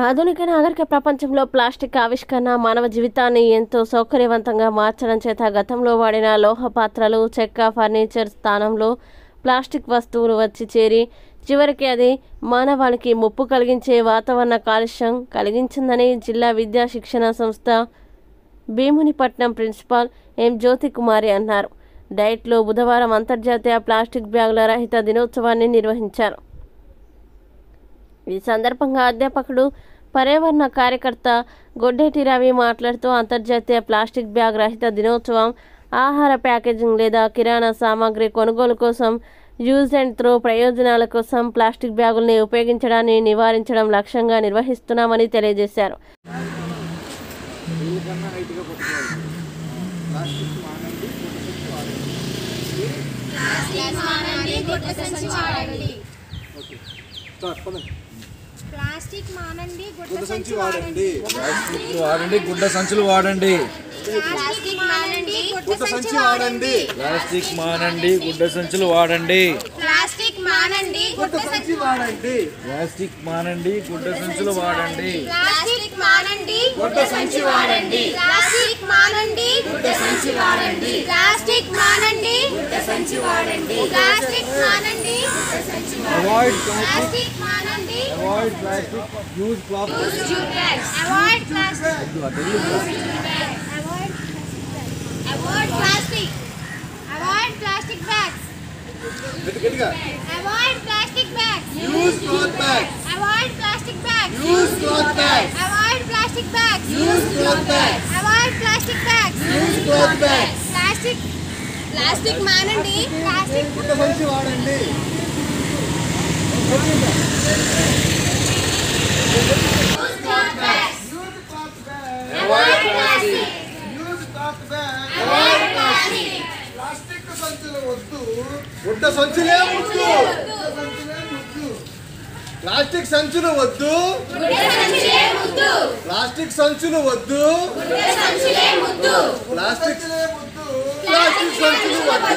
ఆధునిక నాగరిక ప్రపంచంలో ప్లాస్టిక్ ఆవిష్కరణ మానవ జీవితాన్ని ఎంతో సౌకర్యవంతంగా మార్చడం చేత గతంలో వాడిన లోహ పాత్రలు, చెక్క, ఫర్నిచర్ స్థానంలో ప్లాస్టిక్ వస్తువులు వచ్చి చేరి చివరికి అది మానవాళికి ముప్పు కలిగించే వాతావరణ కాలుష్యం కలిగించిందని జిల్లా విద్యా శిక్షణ సంస్థ భీమునిపట్నం ప్రిన్సిపాల్ ఎం జ్యోతి కుమారి అన్నారు. డైట్లో బుధవారం అంతర్జాతీయ ప్లాస్టిక్ బ్యాగుల రహిత దినోత్సవాన్ని నిర్వహించారు. ఈ సందర్భంగా అధ్యాపకుడు, పర్యావరణ కార్యకర్త గొడ్డేటి రవి మాట్లాడుతూ అంతర్జాతీయ ప్లాస్టిక్ బ్యాగ్ రహిత దినోత్సవం ఆహార ప్యాకేజింగ్ లేదా కిరాణా సామాగ్రి కొనుగోలు కోసం యూజ్ అండ్ త్రో ప్రయోజనాల కోసం ప్లాస్టిక్ బ్యాగుల్ని ఉపయోగించడాన్ని నివారించడం లక్ష్యంగా నిర్వహిస్తున్నామని తెలియజేశారు. ప్లాస్టిక్ మానండి, గుడ్డ సంచి వాడండి. ప్లాస్టిక్ వాడండి, గుడ్డ సంచులు వాడండి. ప్లాస్టిక్ మానండి, గుడ్డ సంచి వాడండి. ప్లాస్టిక్ మానండి, గుడ్డ సంచులు వాడండి. ప్లాస్టిక్ మానండి, గుడ్డ సంచి వాడండి. ప్లాస్టిక్ మానండి, గుడ్డ సంచులు వాడండి. ప్లాస్టిక్ మానండి, గుడ్డ సంచి వాడండి. ప్లాస్టిక్ మానండి, గుడ్డ సంచి వాడండి. ప్లాస్టిక్ మానండి, గుడ్డ సంచి వాడండి. ప్లాస్టిక్ మానండి, గుడ్డ సంచి వాడండి. అవాయిడ్ ప్లాస్టిక్ మానండి, avoid plastic, use cloth. Use bags. Avoid plastic. Avoid plastic. Avoid plastic bags. Avoid plastic bags. Use cloth bags. Avoid plastic bags. Use cloth bags. Avoid plastic bags. Use cloth bags. Avoid plastic bags. Use cloth bags. Plastic మానండి. Plastic గుడ్డ సంచి వాడండి. Use cloth bags. Use cloth bags. Avoid plastic. Use cloth bags. Avoid plastic. Plastic సంచులు వద్దు, గుడ్డ సంచులే ముద్దు. Plastic సంచులు వద్దు, గుడ్డ సంచులే ముద్దు. ప్లాస్టిక్ సంచులు వద్దు, గుడ్డ సంచులే ముద్దు. ప్లాస్టిక్ సంచులు వద్దు.